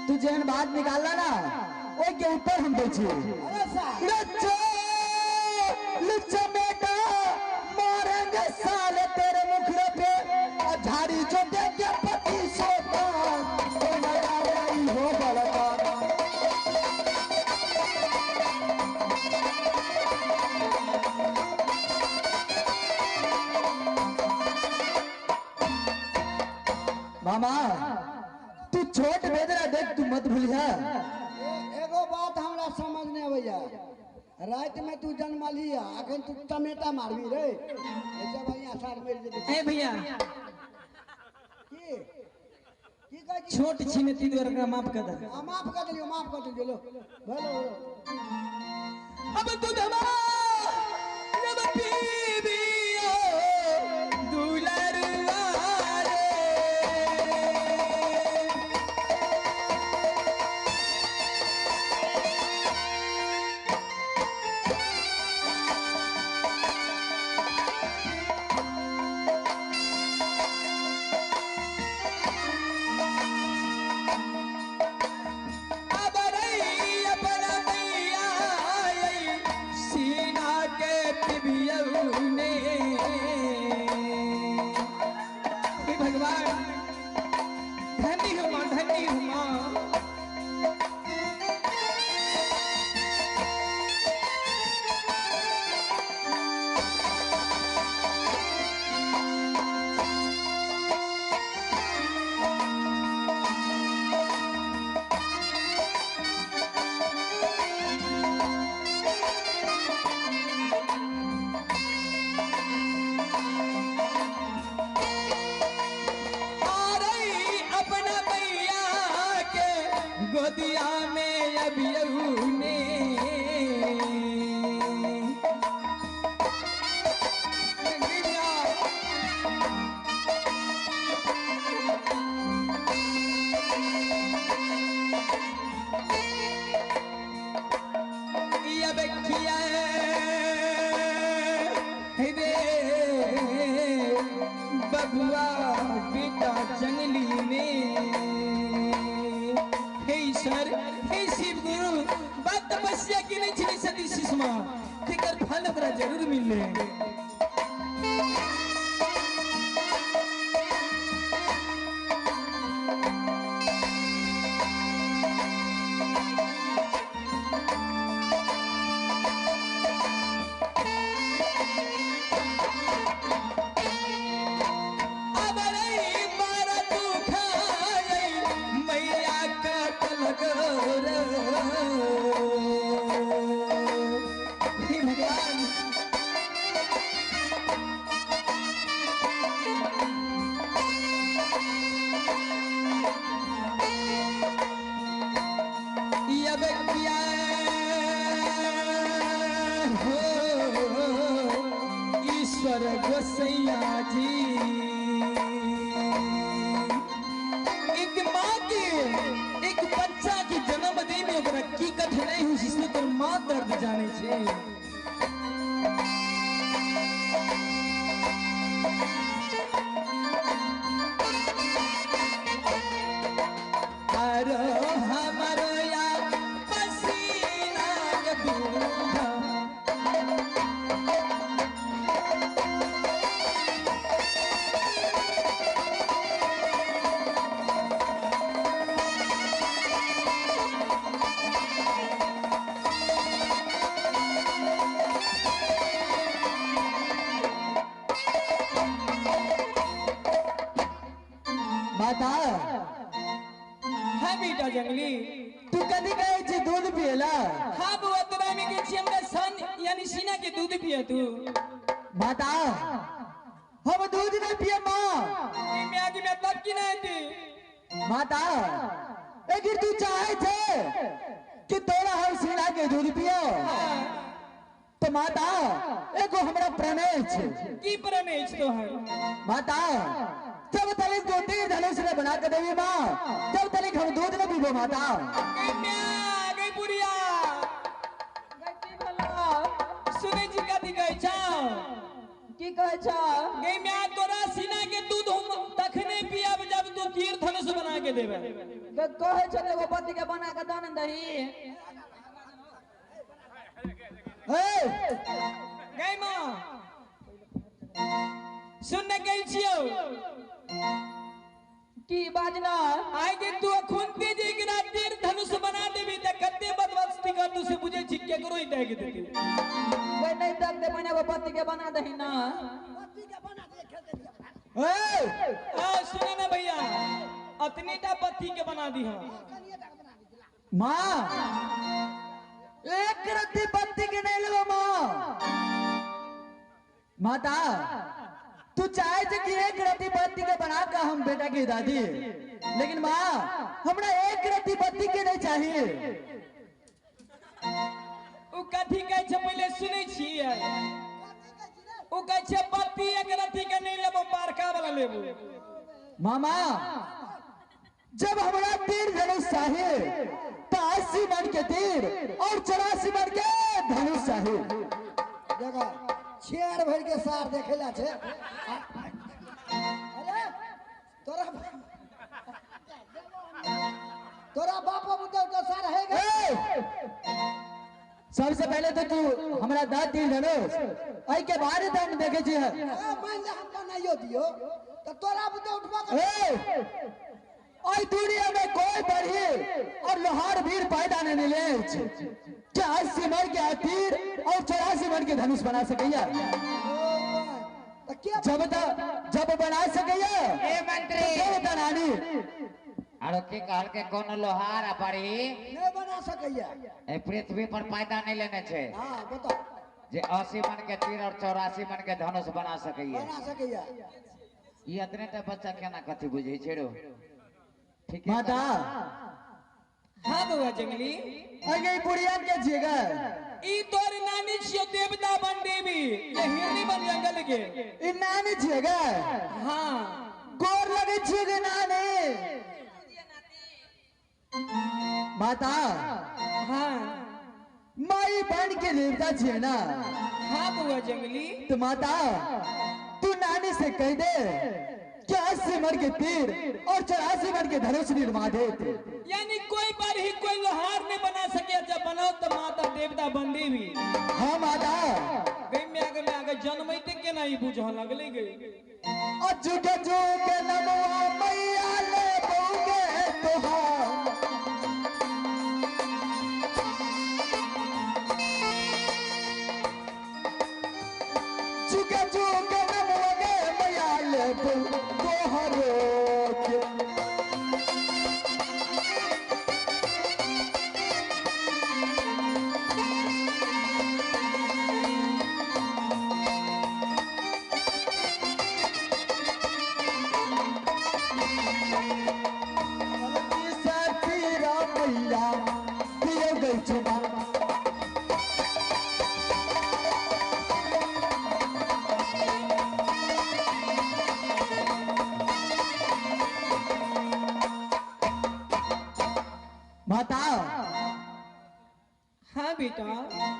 तू जैन बात निकालना ना वो के ऊपर हम बेचे बेटा मारेंगे साले तेरे मुखड़े पे और झाड़ी जो देंगे पति सोता तो मजा नहीं हो बड़का मामा तू छोट बेदरा देख तू मत भूलिया एगो बात हमरा समझ नहीं भैया रात में तू जन्म लिया अखन तू टमेटा मारबी रे ऐसे बढ़िया सार मेर जे ए भैया की कह छोट छीने ती द्वारा का माफ कर दे माफ कर दियो लो बोलो अब तू दमा नब पीबियो दुलर गोदिया में अभी ने बबुआ बेटा जंगली ने सर हे शिव गुरु बात तपस्या की नहीं छिनी सती सुषमा ठिकर फल हमरा जरूर मिले ईश्वर गोसैया जी एक माँ के एक बच्चा के जन्म दे में ओकरा की कठिनाई हुई जिसमें तो माँ दर्द जाने छे हमारो या पसीना के दूधा माता हाँ बेटा जंगली तू कदी कहे छे दूध पियला हाँ बुआ तोरा में के छी हमरा सन यानी सीना के दूध पिया तू माता हम दूध नहीं पिए माँ। मैं आगे मैं तब की नहीं थी माता अगर तू चाहे थे कि तोरा हम सीना के दूध पियो तो माता एगो हमरा प्रमेय छे। की प्रमेय तो है माता जब तक जो तीर धनुष ने बना के देवी माँ तब तक हम दूध न पीबो माता। गई बुढ़िया सुने जी का दिखाई छाओ की कहे छ गई मैं तोरा सीना के दूध हम तखने पियाब जब तू तीर धनुष बना के देबे। कहे छ एगो पति के बना के दान दही गई मां सुनने गई छियो की बाजना आई के तू खुनते जे गिरा तीर धनुष बना देबी त कते बदबस्ती कर तू से बुझे छी केकरो ही दे के देती कोई नहीं तक दे बने एगो पति के बना दही ना सुने ना भैया अतनीटा पति के बना दी हम माँ एक रत्ती पत्ती के नहीं लो माँ। माता तू चाहे थे कि एक रत्ती पत्ती के बना कर हम बेटा की दादी लेकिन माँ हमरा एक रत्ती पत्ती के नहीं चाहिए। उ कथी कह छ पहले सुनै छियै उ कह छ पत्ती एक रत्ती के नहीं लेबो पारका वाला लेबो। मामा जब हमरा तीर धनुष चाहिए तो 80 मन के तीर और 84 मन के धनुष चाहिए। देखो छेड़ भर के सार देखेला छे। अरे तोरा तोरा बाप बुतो तो सार है गे। सबसे पहले तो तू हमरा दा तीर धनुष आई के बाद हम देखे छी है। मान ले हम बनाइयो दियो तो तोरा बुतो उठवा के आई दुनिया में कोई बढ़ी और लोहार वीर पैदा नहीं मिले क्या 80 मन के तीर और 84 मन के धनुष बना सकैया। तो क्या जब बना सकैया ए मंत्री जब नानी आरो के कहल के कोनो लोहार अपरी नहीं बना सकैया। ए पृथ्वी पर पैदा नहीं लेने छे हां बताओ जे 80 मन के तीर और 84 मन के धनुष बना सकैया। बना सकैया ई अतने त बच्चा केना कथि बुझै छेड़ो ठीक माता हां बउआ जंगली अगे बुढ़िया के जिगा ई तोर नानी छियो देवता बन देवी ये हिरनी बन जंगल के इ नानी जिगा हां गोर लगे जिगा नानी माता हां माई बन के देवता छिए ना। हां बउआ जंगली तो माता तू नानी से कह दे कि 80 मन के तीर और 84 मन के धनुष निर्मा देते। यानी कोई बार ही कोई लोहार नहीं बना सके जब बनाओ तो माता देवता बन देवी। हाँ माता गई में आगे जन्मैते के नहीं बुझा लगले गई जुग जुग नमवा मैया ले बोगे तोहार जुग जुग नमोगे मैया ले तोहर मैया दिए गई चुमा माता हाँ बेटा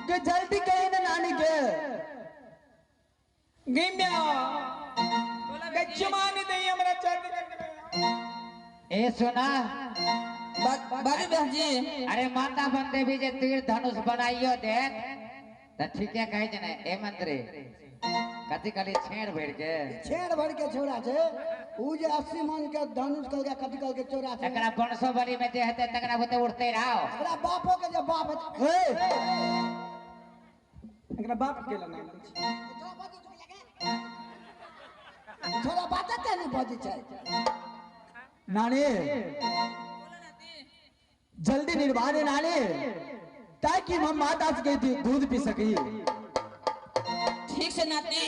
के जल्दी कहीं ना नानी के गई में चुमान दे हमरा चाहते ए सुना बाकी बहन जी अरे माता बन देवी जे तीर धनुष बनाइयो दे त ठीके कहे जने ए मंत्री कथि कली छेड़ भर के छेड़ भर के छोड़ा छे उ जे 80 मन के धनुष कल के कथि कल के चोरा छे एकरा बनसो बली में जे हेते तकरा बुते उठते रहो। एकरा बापो के जे बाप है एकरा बाप के नाम छोरा बात ते नहीं बजी छे। नानी जल्दी निर्वाह दे नानी ताकि हम माता से दूध पी सकी। ठीक से नाती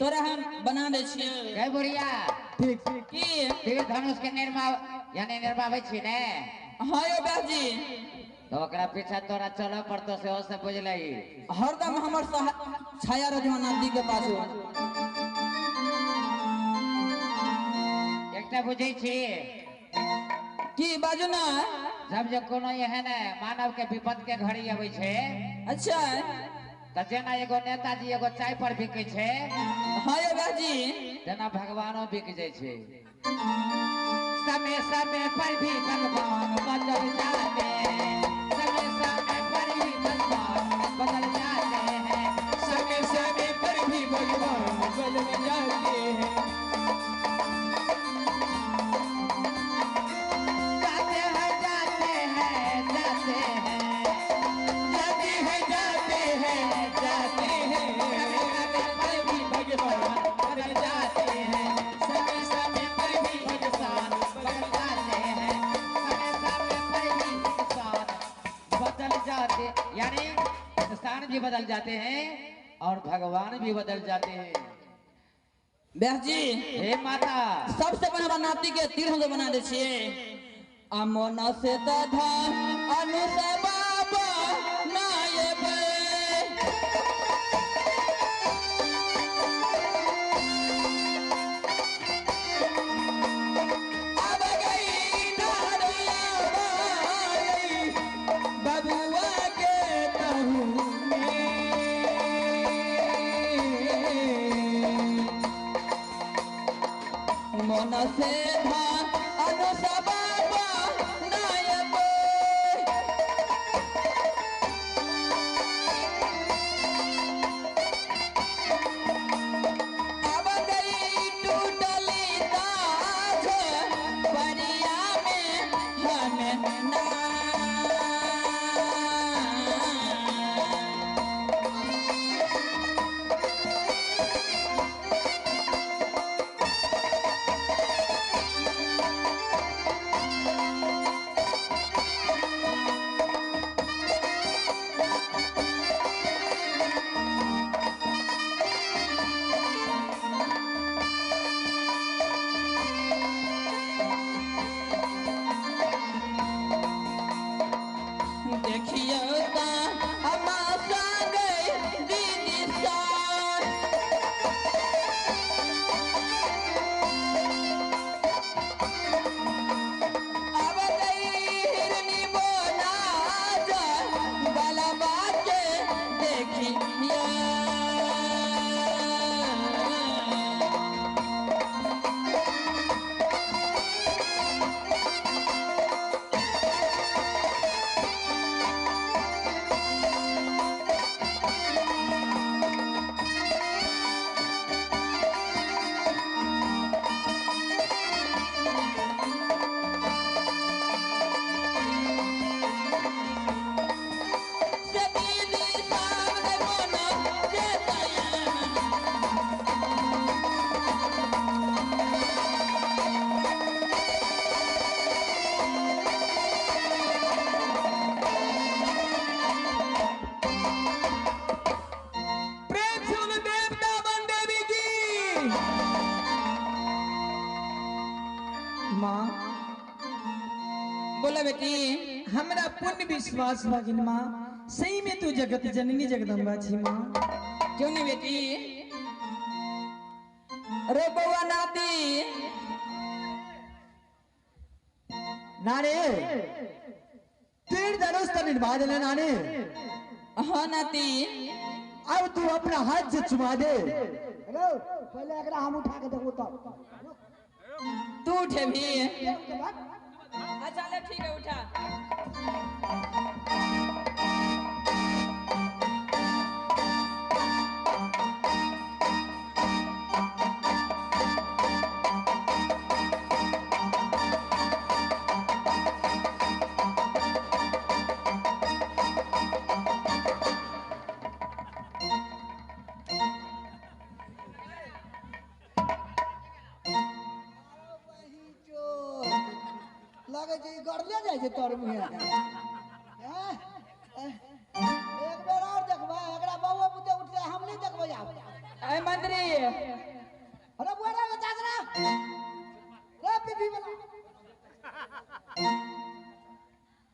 तोरा हम बना दे छियै गए बुढ़िया ठीक की तीर धनुष के यानी निर्मावे छी ने हाँ यो ब्याह जी तो ओकरा पीछा तोरा चलो पड़तो से ओ से बुझलई हरदम हमर छाया रह नाती के पास एकटा बुझै छी की बाजू ना जब जो कोनो एहन मानव के विपद के घड़ी अबै छै अच्छा त जेना एगो नेताजी एगो चाय पर बिकै छै हाँ यो ब्याह जी तेना भगवानो बिक जाइ छै समय समय पर भी भगवान बदल जाते हैं समय समय पर भी भगवान बदल जाते हैं समय समय पर भी भगवान बदल जाते हैं जाते हैं जाते हैं जाते हैं जाते हैं समय पर भी भगवान बदल जाते हैं समय समय पर भी भगवान बदल जाते हैं समय समय पर भी इंसान बदल जाते यानी इंसान भी बदल जाते हैं और भगवान भी बदल जाते हैं ब्याह जी हे माता सबसे बड़ा नाती के तीर हम बना दे छियै अमन से तथा अनुसबाबा नायबे अब गई धारिया बाई बबुआ के तहु मन से धा अनुसबाबा नायबे अब गई टूटली ताज परिया में हम ना देखियो ता हमासा गई दीदी सा अब गई हिरनी बोला जा गलबा के देखियो से दीदी सामने बोना देता प्रेम से उन्हें देवता बन देवी की माँ बोला बेटी हमरा पुण्य विश्वास भगिन माँ सही में तू जगत जननी जगदम्बा छी माँ क्यों नहीं बेटी रे बउआ नाती नानी तीर धनुष तो निर्भा देना नानी हाँ नाती अब तू अपना हाथ से चुमा दे रो पहले एकरा हम उठा के देखो तब तू उठे भी के बाद अच्छा ले ठीक है उठा लगे छै गड़ले जाइ छै तोर मुहे एक बेर और देखबा एकरा बउआ पुते उठले हम नहीं देखबै आब ऐ मंत्री अरे बुआ रे बता जरा रे पीपी बना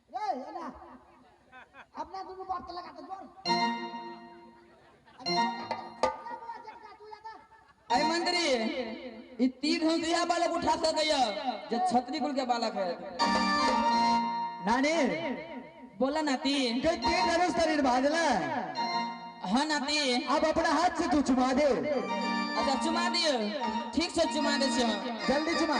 रे ये ना अपना दोनों बात लगा तो बोल ऐ मंत्री ई तीर धनुषिया बालक उठा सकैया जे छतरी कुल के बालक है। नानी बोला नाती। के तीर धनुष शरीर बांधला। हाँ नाती। अब अपना हाथ से तू चुमा दे। अच्छा चुमा दियो, ठीक से चुमा दे छियो। जल्दी चुमा।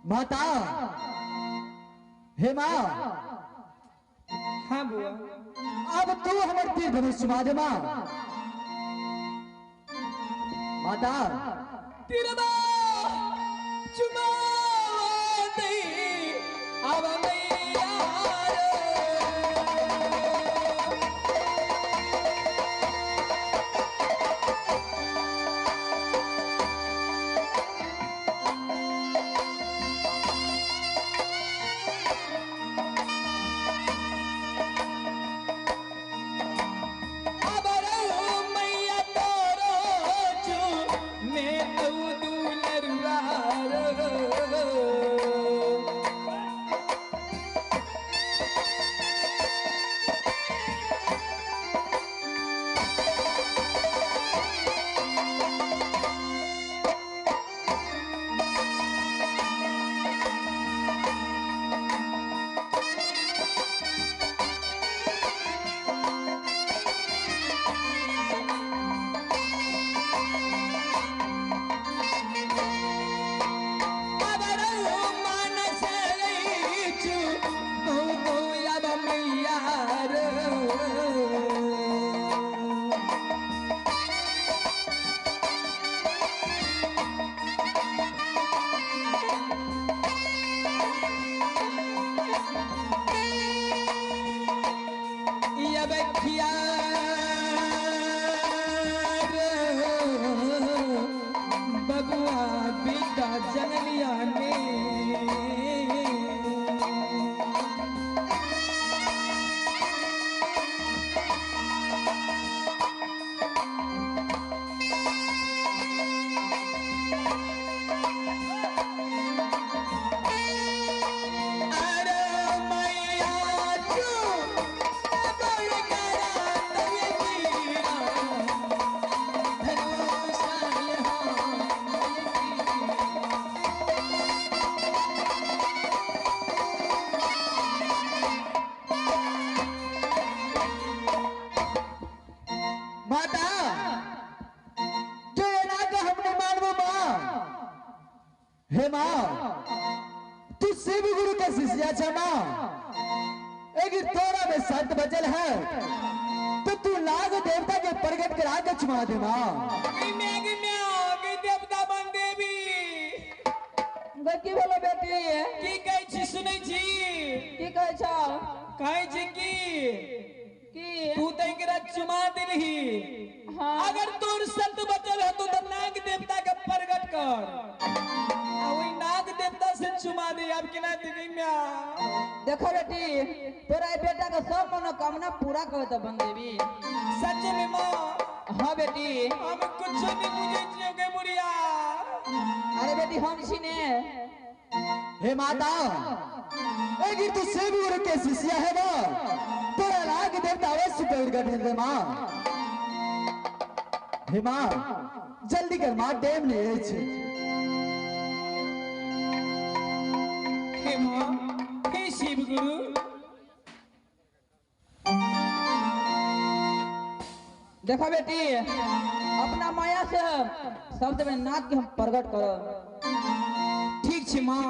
माता हे माँ हाँ बुआ। अब तू हमारे तीर धनुष चुमा दे माँ। माता तीरबा चुमा दे अब मैया बबुआ बेटा जनलिया ने हे माँ तू शिव गुरु के शिष्या छ माँ। एक तोरा में संत बचल है तो तू नाग देवता के प्रकट करा के चुमा दे माँ। देवता बन देवी की बोलो बेटी की कहै छी सुनै छी की कहै छ कहै छी की तू तो एकरा चुमा दिलही। हाँ। अगर तोर संत बचल है तो नाग देवता के प्रकट कर वही नाग देवता से चुमा दे। अब केना दिखी में देखो बेटी तोरा ए बेटा का सब मनोकामना पूरा कर तो बन देवी। सच में माँ हाँ बेटी हम कुछ नहीं बुझे छियो के बुढ़िया। अरे बेटी हम छी ने हे माता एक तू शिव गुरु के शिष्या है ना तोरा नाग देवता अवश्य प्रकट है माँ। हे माँ जल्दी कर माँ टाइम नहीं है। हे माँ हे शिव गुरु देखो बेटी अपना माया से सबसे पहले नाग के हम प्रकट करो। ठीक छे माँ